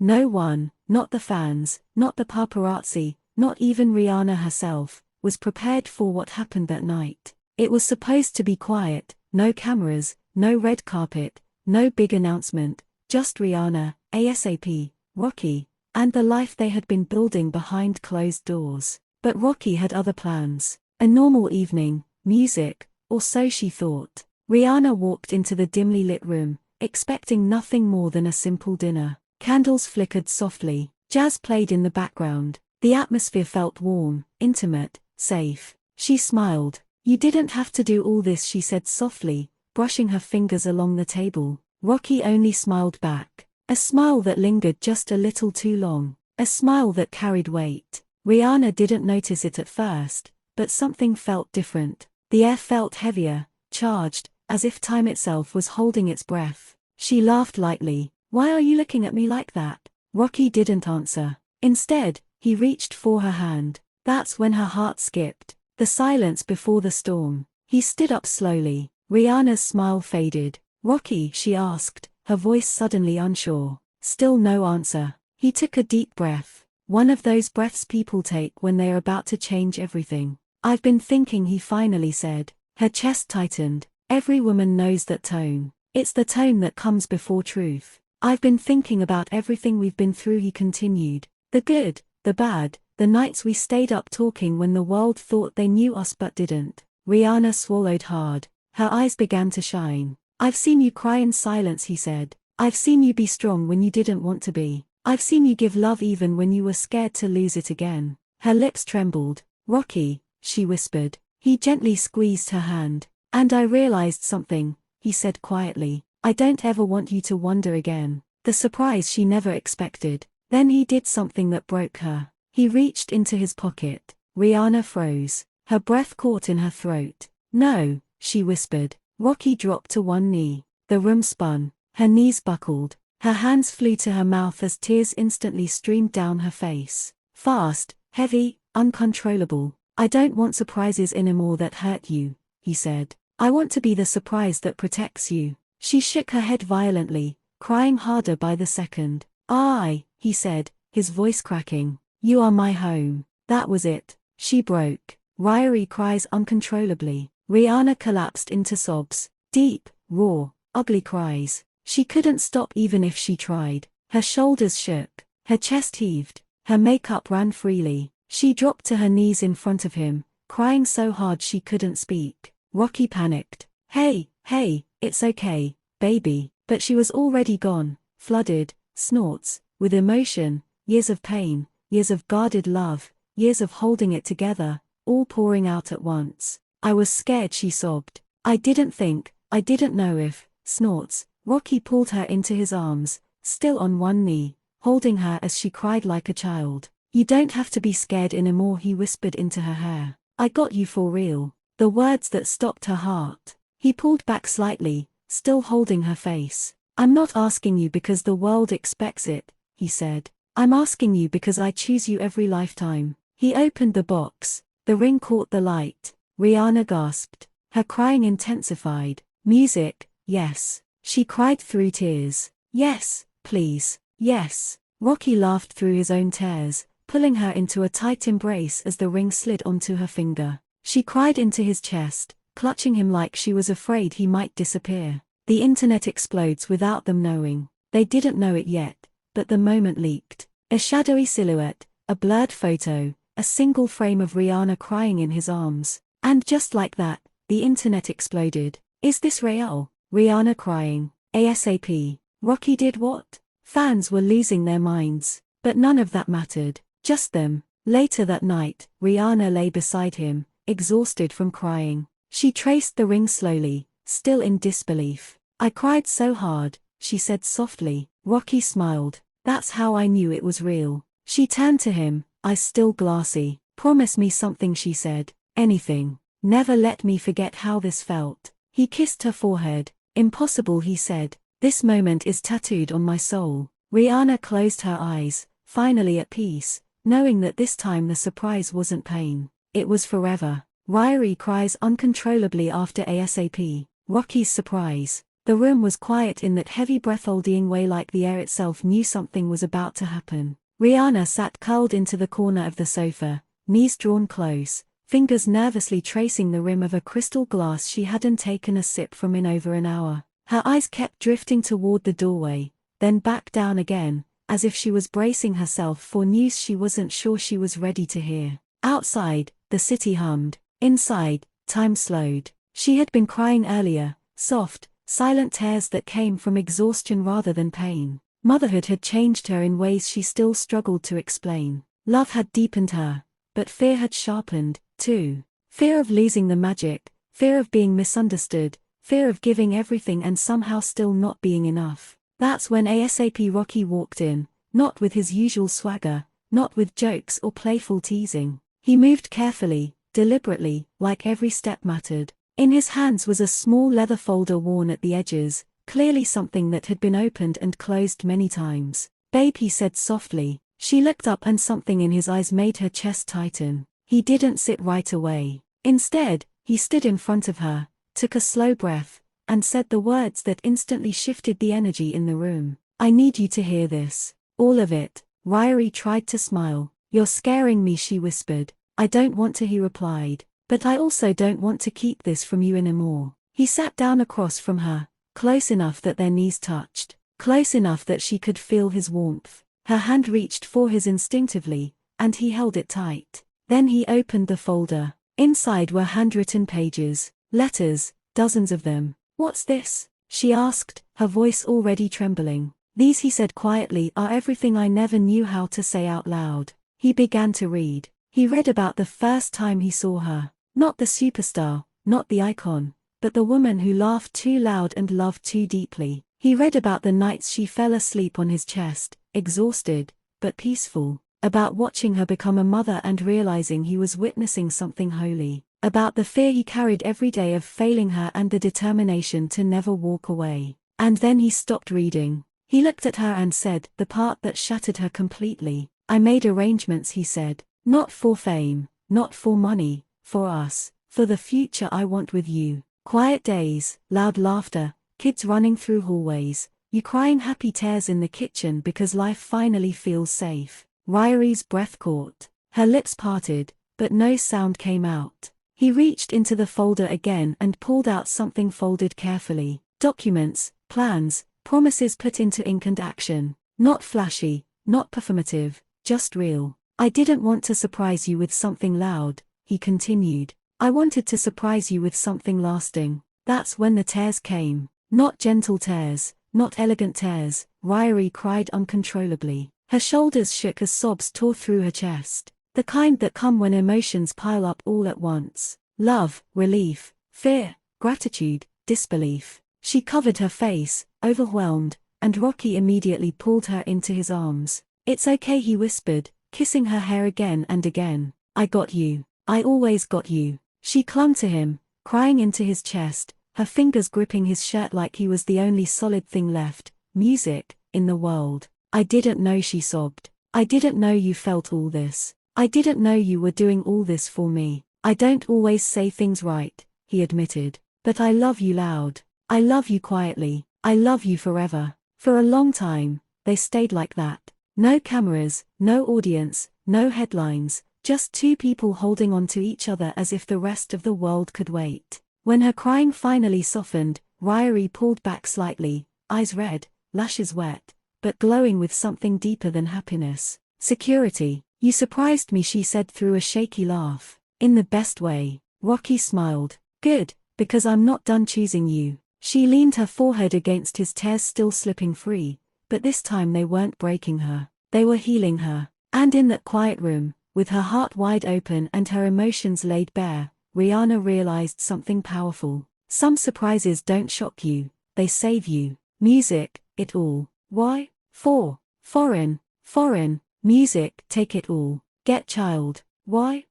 No one, not the fans, not the paparazzi, not even Rihanna herself, was prepared for what happened that night. It was supposed to be quiet, no cameras, no red carpet, no big announcement, just Rihanna, ASAP, Rocky, and the life they had been building behind closed doors. But Rocky had other plans. A normal evening, music, or so she thought. Rihanna walked into the dimly lit room, expecting nothing more than a simple dinner. Candles flickered softly, jazz played in the background. The atmosphere felt warm, intimate, safe. She smiled. "You didn't have to do all this," she said softly, brushing her fingers along the table. Rocky only smiled back. A smile that lingered just a little too long. A smile that carried weight. Rihanna didn't notice it at first, but something felt different. The air felt heavier, charged, as if time itself was holding its breath. She laughed lightly. "Why are you looking at me like that?" Rocky didn't answer. Instead, he reached for her hand. That's when her heart skipped. The silence before the storm. He stood up slowly. Rihanna's smile faded. "Rocky?" she asked, her voice suddenly unsure. Still no answer. He took a deep breath. One of those breaths people take when they are about to change everything. "I've been thinking," he finally said. Her chest tightened. Every woman knows that tone. It's the tone that comes before truth. "I've been thinking about everything we've been through," he continued. "The good, the bad, the nights we stayed up talking when the world thought they knew us but didn't." Rihanna swallowed hard. Her eyes began to shine. "I've seen you cry in silence," he said. "I've seen you be strong when you didn't want to be. I've seen you give love even when you were scared to lose it again." Her lips trembled. "Rocky," she whispered. He gently squeezed her hand. "And I realized something," he said quietly. "I don't ever want you to wonder again." The surprise she never expected. Then he did something that broke her. He reached into his pocket. Rihanna froze. Her breath caught in her throat. "No," she whispered. Rocky dropped to one knee. The room spun. Her knees buckled. Her hands flew to her mouth as tears instantly streamed down her face. Fast, heavy, uncontrollable. "I don't want surprises anymore that hurt you," he said. "I want to be the surprise that protects you." She shook her head violently, crying harder by the second. He said, his voice cracking. "You are my home." That was it. She broke. Riri cries uncontrollably. Rihanna collapsed into sobs. Deep, raw, ugly cries. She couldn't stop even if she tried. Her shoulders shook. Her chest heaved. Her makeup ran freely. She dropped to her knees in front of him, crying so hard she couldn't speak. Rocky panicked. Hey, it's okay, baby." But she was already gone, flooded, snorts, with emotion, years of pain, years of guarded love, years of holding it together, all pouring out at once. "I was scared," she sobbed. I didn't know if," snorts. Rocky pulled her into his arms, still on one knee, holding her as she cried like a child. "You don't have to be scared anymore," he whispered into her hair. "I got you for real." The words that stopped her heart. He pulled back slightly, still holding her face. "I'm not asking you because the world expects it," he said. "I'm asking you because I choose you every lifetime." He opened the box. The ring caught the light. Rihanna gasped. Her crying intensified. "Music, yes." She cried through tears. "Yes, please, yes." Rocky laughed through his own tears, pulling her into a tight embrace as the ring slid onto her finger. She cried into his chest, clutching him like she was afraid he might disappear. The internet explodes without them knowing. They didn't know it yet, but the moment leaked. A shadowy silhouette, a blurred photo, a single frame of Rihanna crying in his arms. And just like that, the internet exploded. "Is this real?" Rihanna crying. ASAP. Rocky did what? Fans were losing their minds. But none of that mattered. Just them. Later that night, Rihanna lay beside him, exhausted from crying. She traced the ring slowly, still in disbelief. "I cried so hard," she said softly. Rocky smiled. "That's how I knew it was real." She turned to him, eyes still glassy. "Promise me something," she said. "Anything. Never let me forget how this felt." He kissed her forehead. "Impossible," he said. "This moment is tattooed on my soul." Rihanna closed her eyes, finally at peace, knowing that this time the surprise wasn't pain. It was forever. Riri cries uncontrollably after ASAP. Rocky's surprise. The room was quiet in that heavy breath-holding way, like the air itself knew something was about to happen. Rihanna sat curled into the corner of the sofa, knees drawn close, fingers nervously tracing the rim of a crystal glass she hadn't taken a sip from in over an hour. Her eyes kept drifting toward the doorway, then back down again, as if she was bracing herself for news she wasn't sure she was ready to hear. Outside, the city hummed. Inside, time slowed. She had been crying earlier, soft, silent tears that came from exhaustion rather than pain. Motherhood had changed her in ways she still struggled to explain. Love had deepened her, but fear had sharpened, too. Fear of losing the magic, fear of being misunderstood, fear of giving everything and somehow still not being enough. That's when ASAP Rocky walked in, not with his usual swagger, not with jokes or playful teasing. He moved carefully, deliberately, like every step mattered. In his hands was a small leather folder worn at the edges, clearly something that had been opened and closed many times. "Babe," he said softly. She looked up and something in his eyes made her chest tighten. He didn't sit right away. Instead, he stood in front of her, took a slow breath, and said the words that instantly shifted the energy in the room. "I need you to hear this. All of it." Riri tried to smile. "You're scaring me," she whispered. "I don't want to," he replied. "But I also don't want to keep this from you anymore." He sat down across from her, close enough that their knees touched, close enough that she could feel his warmth. Her hand reached for his instinctively, and he held it tight. Then he opened the folder. Inside were handwritten pages, letters, dozens of them. "What's this?" she asked, her voice already trembling. "These," he said quietly, "are everything I never knew how to say out loud." He began to read. He read about the first time he saw her. Not the superstar, not the icon, but the woman who laughed too loud and loved too deeply. He read about the nights she fell asleep on his chest, exhausted, but peaceful. About watching her become a mother and realizing he was witnessing something holy. About the fear he carried every day of failing her and the determination to never walk away. And then he stopped reading. He looked at her and said, the part that shattered her completely. "I made arrangements," he said. "Not for fame, not for money, for us, for the future I want with you." Quiet days, loud laughter, kids running through hallways, you crying happy tears in the kitchen because life finally feels safe. Riri's breath caught. Her lips parted, but no sound came out. He reached into the folder again and pulled out something folded carefully. Documents, plans, promises put into ink and action. Not flashy, not performative, just real. "I didn't want to surprise you with something loud," he continued. "I wanted to surprise you with something lasting." That's when the tears came. Not gentle tears, not elegant tears. Riri cried uncontrollably. Her shoulders shook as sobs tore through her chest. The kind that come when emotions pile up all at once. Love, relief, fear, gratitude, disbelief. She covered her face, overwhelmed, and Rocky immediately pulled her into his arms. "It's okay," he whispered, kissing her hair again and again. "I got you. I always got you." She clung to him, crying into his chest, her fingers gripping his shirt like he was the only solid thing left, music, in the world. "I didn't know," she sobbed. "I didn't know you felt all this. I didn't know you were doing all this for me. I don't always say things right," he admitted. "But I love you loud. I love you quietly. I love you forever." For a long time, they stayed like that. No cameras, no audience, no headlines, just two people holding on to each other as if the rest of the world could wait. When her crying finally softened, Riri pulled back slightly, eyes red, lashes wet, but glowing with something deeper than happiness. "Security. You surprised me," she said through a shaky laugh. "In the best way." Rocky smiled. "Good, because I'm not done choosing you." She leaned her forehead against his, tears still slipping free, but this time they weren't breaking her. They were healing her. And in that quiet room, with her heart wide open and her emotions laid bare, Rihanna realized something powerful. Some surprises don't shock you, they save you. Music, it all. Why? For. Foreign music, take it all. Get child. Why?